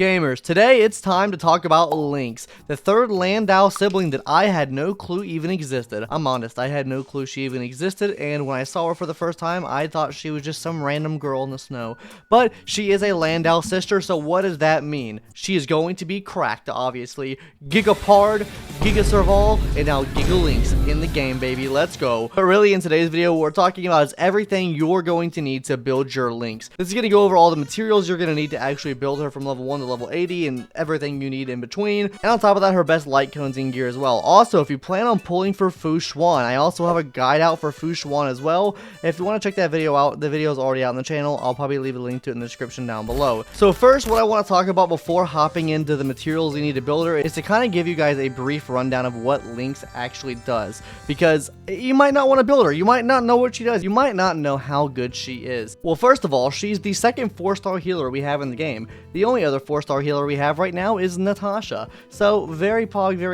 Gamers, today it's time to talk about LYNX, the third Landau sibling that I had no clue even existed. I'm honest, I had no clue she even existed, and when I saw her for the first time, I thought she was just some random girl in the snow. But she is a Landau sister, so what does that mean? She is going to be cracked, obviously. Gigapard, Gigaserval, and now GigaLynx in the game, baby. Let's go. But really, in today's video, what we're talking about is everything you're going to need to build your Lynx. This is going to go over all the materials you're going to need to actually build her from level 1 to level 80 and everything you need in between, and on top of that, her best light cones in gear as well. Also, if you plan on pulling for Xuan, I also have a guide out for Xuan as well. If you want to check that video out, the video is already out on the channel. I'll probably leave a link to it in the description down below. So first, what I want to talk about before hopping into the materials you need to build her is to kind of give you guys a brief rundown of what LYNX actually does, because you might not want to build her, you might not know what she does, you might not know how good she is. Well, first of all, she's the second 4-star healer we have in the game. The only other 4-star healer we have right now is Natasha. So very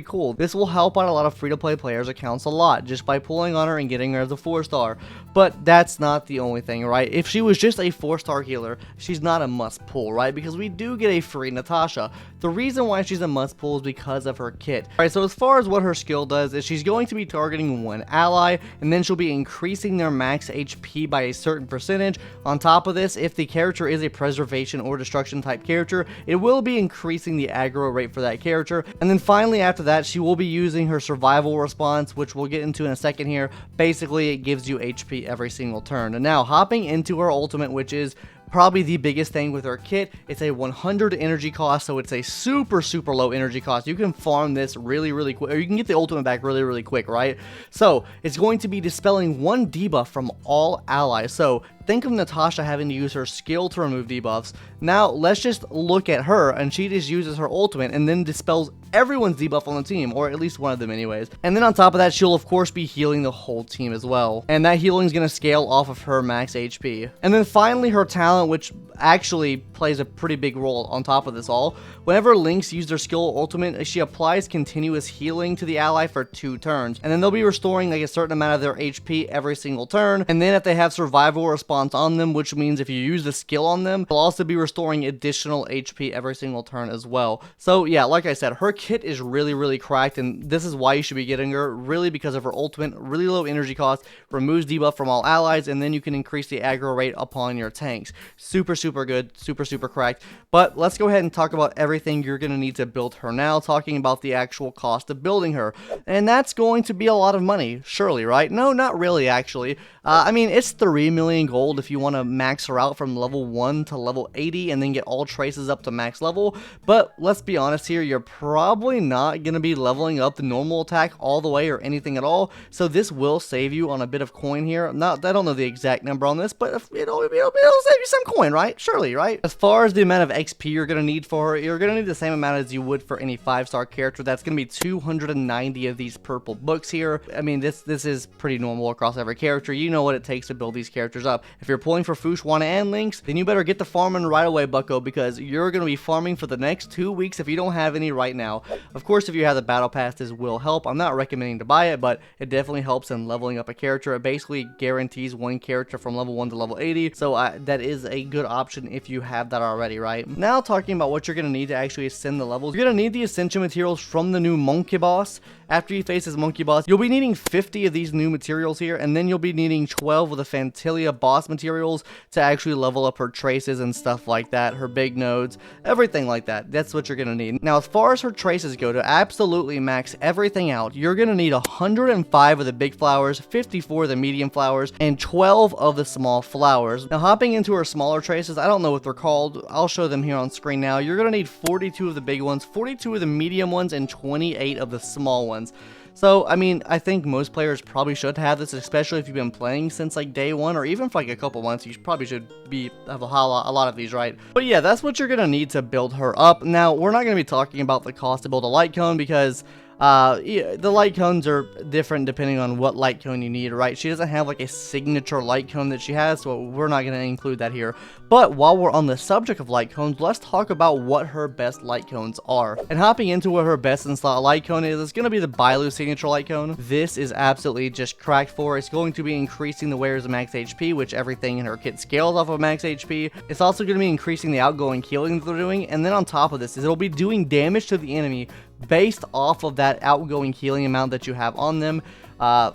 cool. This will help out a lot of free-to-play players' accounts a lot just by pulling on her and getting her as a 4-star. But that's not the only thing, right? If she was just a 4-star healer, she's not a must pull, right? Because we do get a free Natasha. The reason why she's a must pull is because of her kit. Alright, so as far as what her skill does is she's going to be targeting one ally, and then she'll be increasing their max HP by a certain percentage. On top of this, if the character is a preservation or destruction type character, it will be increasing the aggro rate for that character. And then finally, after that, she will be using her survival response, which we'll get into in a second here. Basically, it gives you HP every single turn. And now, hopping into her ultimate, which is probably the biggest thing with her kit, it's a 100 energy cost, so it's a super low energy cost. You can farm this really quick, or you can get the ultimate back really quick, right? So it's going to be dispelling one debuff from all allies. So think of Natasha having to use her skill to remove debuffs. Now let's just look at her, and she just uses her ultimate and then dispels everyone's debuff on the team, or at least one of them anyways. And then on top of that, she'll of course be healing the whole team as well, and that healing is going to scale off of her max HP. And then finally, her talent, which actually plays a pretty big role on top of this all. Whenever LYNX use their skill or ultimate, she applies continuous healing to the ally for 2 turns, and then they'll be restoring like a certain amount of their HP every single turn. And then if they have survival response on them, which means if you use the skill on them, they'll also be restoring additional HP every single turn as well. So yeah, like I said, her kit is really cracked, and this is why you should be getting her, really because of her ultimate, really low energy cost, removes debuff from all allies, and then you can increase the aggro rate upon your tanks. Super good, super cracked. But let's go ahead and talk about everything you're going to need to build her now, talking about the actual cost of building her. And that's going to be a lot of money, surely, right? No, not really, actually. I mean, it's 3 million gold if you want to max her out from level 1 to level 80 and then get all traces up to max level. But let's be honest here, you're probably not going to be leveling up the normal attack all the way or anything at all. So this will save you on a bit of coin here. I don't know the exact number on this, but it'll save you some coin, right? Surely, right? As far as the amount of XP you're going to need for her, you're going to need the same amount as you would for any 5-star character. That's going to be 290 of these purple books here. I mean, this is pretty normal across every character. You know what it takes to build these characters up. If you're pulling for Xuan and LYNX, then you better get to farming right away, bucko, because you're going to be farming for the next 2 weeks if you don't have any right now. Of course, if you have the battle pass, this will help. I'm not recommending to buy it, but it definitely helps in leveling up a character. It basically guarantees one character from level 1 to level 80, so that is a good option if you have that already, right? Now, talking about what you're going to need to actually ascend the levels, you're going to need the ascension materials from the new monkey boss. After you face this monkey boss, you'll be needing 50 of these new materials here, and then you'll be needing 12 of the Fantilia boss materials to actually level up her traces and stuff like that, her big nodes, everything like that. That's what you're going to need. Now, as far as her traces go, to absolutely max everything out, you're going to need 105 of the big flowers, 54 of the medium flowers, and 12 of the small flowers. Now, hopping into her smaller traces, I don't know what they're called. I'll show them here on screen now. You're going to need 42 of the big ones, 42 of the medium ones, and 28 of the small ones. So, I mean, I think most players probably should have this, especially if you've been playing since like day 1 or even for like a couple months. You probably should have a lot of these, right? But yeah, that's what you're gonna need to build her up. Now, we're not gonna be talking about the cost to build a light cone because yeah, the light cones are different depending on what light cone you need, right? She doesn't have like a signature light cone that she has, so we're not going to include that here. But while we're on the subject of light cones, let's talk about what her best light cones are. And hopping into what her best in slot light cone is, it's going to be the Bailu signature light cone. This is absolutely just cracked for. It's going to be increasing the wearer's max HP, which everything in her kit scales off of max HP. It's also going to be increasing the outgoing healing that they're doing. And then on top of this, it'll be doing damage to the enemy based off of that outgoing healing amount that you have on them.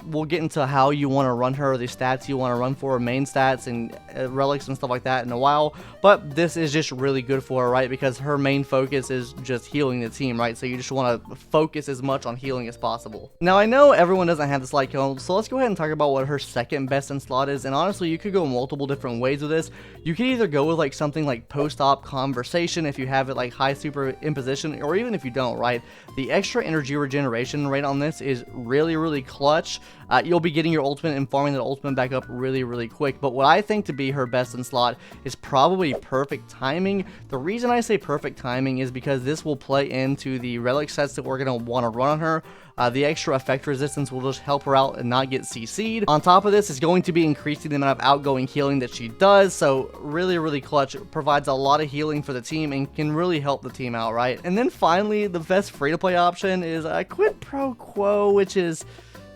We'll get into how you want to run her, the stats you want to run for her, main stats and relics and stuff like that in a while, but this is just really good for her, right, because her main focus is just healing the team, right, so you just want to focus as much on healing as possible. Now, I know everyone doesn't have this light cone, so let's go ahead and talk about what her second best in slot is, and honestly, you could go multiple different ways with this. You could either go with like something like post-op conversation if you have it like high super imposition, or even if you don't, right. The extra energy regeneration rate on this is really clutch. You'll be getting your ultimate and farming that ultimate back up really quick, but what I think to be her best in slot is probably perfect timing. The reason I say perfect timing is because this will play into the relic sets that we're going to want to run on her. The extra effect resistance will just help her out and not get CC'd. On top of this, it's going to be increasing the amount of outgoing healing that she does, so really clutch. It provides a lot of healing for the team and can really help the team out, right? And then finally, the best free-to-play option is a quid pro quo, which is...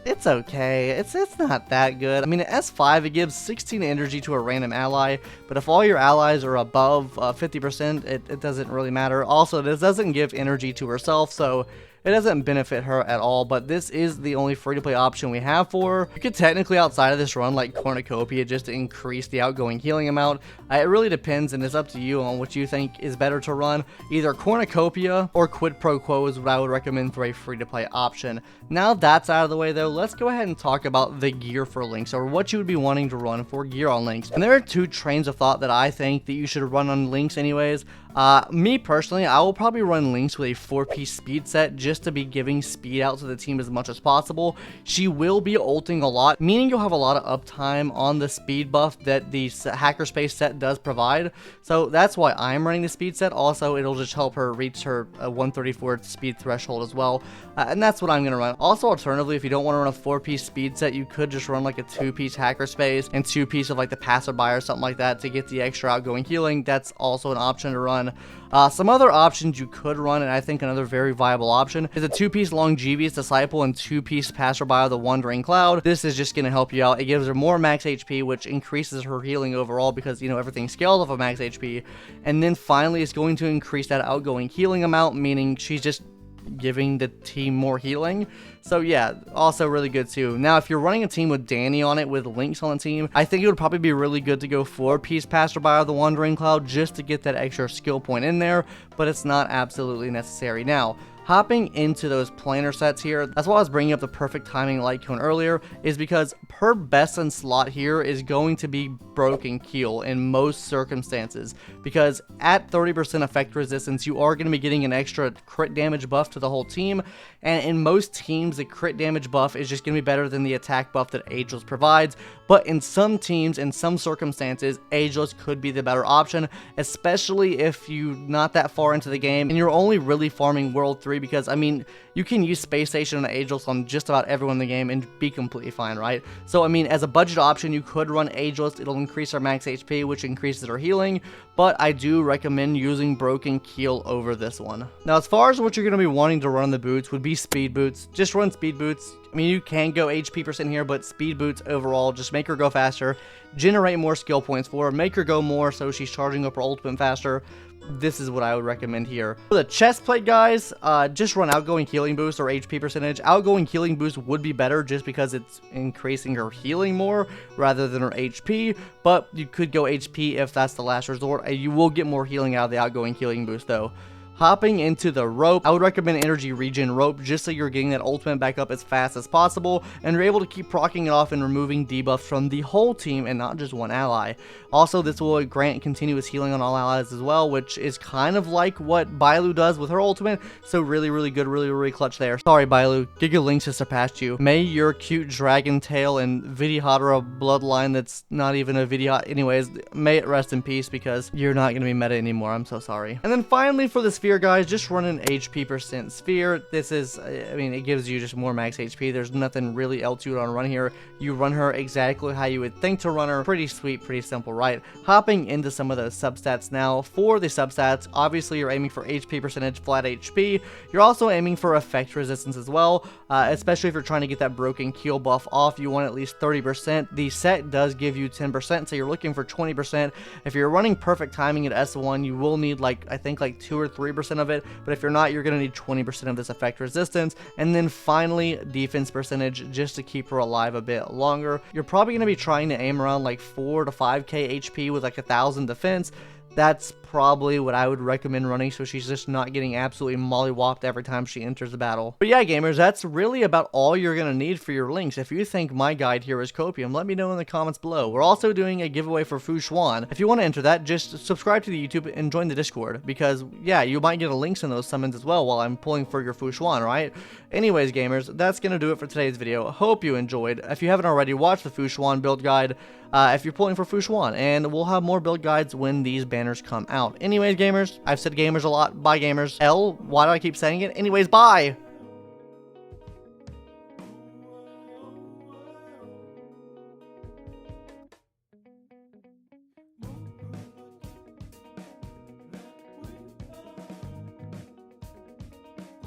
it's okay, it's not that good. I mean, at S5, it gives 16 energy to a random ally, but if all your allies are above 50%, it doesn't really matter. Also, this doesn't give energy to herself, so it doesn't benefit her at all, but this is the only free-to-play option we have for her. You could technically, outside of this, run like Cornucopia just to increase the outgoing healing amount. It really depends, and it's up to you on what you think is better to run. Either Cornucopia or Quid Pro Quo is what I would recommend for a free-to-play option. Now that's out of the way, though, let's go ahead and talk about the gear for Lynx, or what you would be wanting to run for gear on Lynx. And there are two trains of thought that I think that you should run on Lynx anyways. Me personally, I will probably run Lynx with a 4-piece speed set just to be giving speed out to the team as much as possible. She will be ulting a lot, meaning you'll have a lot of uptime on the speed buff that the Hackerspace set does provide. So that's why I'm running the speed set. Also, it'll just help her reach her 134 speed threshold as well. And that's what I'm going to run. Also, alternatively, if you don't want to run a 4-piece speed set, you could just run like a 2-piece Hackerspace and 2-piece of like the Passerby or something like that to get the extra outgoing healing. That's also an option to run. Some other options you could run, and I think another very viable option, is a 2-piece Longevious Disciple and 2-piece Passerby of the Wandering Cloud. This is just going to help you out. It gives her more max HP, which increases her healing overall because, you know, everything scales off of max HP. And then finally, it's going to increase that outgoing healing amount, meaning she's just giving the team more healing. So yeah, also really good too. Now, if you're running a team with Danny on it, with Lynx on the team, I think it would probably be really good to go 4-piece Passerby of the Wandering Cloud just to get that extra skill point in there, but it's not absolutely necessary. Now, hopping into those planar sets here, that's why I was bringing up the perfect timing light cone earlier, is because her best in slot here is going to be Broken Keel in most circumstances, because at 30% effect resistance, you are going to be getting an extra crit damage buff to the whole team, and in most teams, the crit damage buff is just going to be better than the attack buff that Ageless provides, but in some teams, in some circumstances, Ageless could be the better option, especially if you're not that far into the game, and you're only really farming World 3, because, I mean, you can use Space Station and Ageless on just about everyone in the game and be completely fine, right? So, I mean, as a budget option, you could run Ageless. It'll increase our max HP, which increases our healing, but I do recommend using Broken Keel over this one. Now, as far as what you're going to be wanting to run in the boots would be speed boots. Just run speed boots. I mean, you can go HP % here, but speed boots overall, just make her go faster, generate more skill points for her, make her go more so she's charging up her ultimate faster. This is what I would recommend here. For the chest plate, guys, just run outgoing healing boost or HP %. Outgoing healing boost would be better just because it's increasing her healing more rather than her HP, but you could go HP if that's the last resort. You will get more healing out of the outgoing healing boost, though. Hopping into the rope, I would recommend energy regen rope just so you're getting that ultimate back up as fast as possible and you're able to keep proccing it off and removing debuffs from the whole team and not just one ally. Also, this will grant continuous healing on all allies as well, which is kind of like what Bailu does with her ultimate, so really good, really clutch there. Sorry Bailu, Giga Lynx has surpassed you. May your cute dragon tail and Vidyhadra bloodline that's not even a Vidyhadra, anyways, may it rest in peace because you're not going to be meta anymore, I'm so sorry. And then finally for this sphere, guys, just run an HP percent sphere. This is, I mean, it gives you just more max HP. There's nothing really else you would want to run here. You run her exactly how you would think to run her. Pretty sweet, pretty simple, right? Hopping into some of those substats now. For the substats, obviously you're aiming for HP percentage, flat HP. You're also aiming for effect resistance as well, especially if you're trying to get that broken keel buff off. You want at least 30%. The set does give you 10%, so you're looking for 20%. If you're running perfect timing at S1, you will need I think 2 or 3% of it, but if you're not, you're going to need 20% of this effect resistance. And then finally, defense percentage, just to keep her alive a bit longer. You're probably going to be trying to aim around 4 to 5k HP with 1,000 defense. That's probably what I would recommend running, so she's just not getting absolutely mollywopped every time she enters the battle. But yeah, gamers, that's really about all you're going to need for your links. If you think my guide here is copium, let me know in the comments below. We're also doing a giveaway for Xuan. If you want to enter that, just subscribe to the YouTube and join the Discord, because yeah, you might get a links in those summons as well while I'm pulling for your Xuan, right? Anyways, gamers, that's going to do it for today's video. Hope you enjoyed. If you haven't already, watch the Xuan build guide if you're pulling for Xuan, and we'll have more build guides when these banners come out. Anyways, gamers, I've said gamers a lot. Bye, gamers. Why do I keep saying it? Anyways, bye!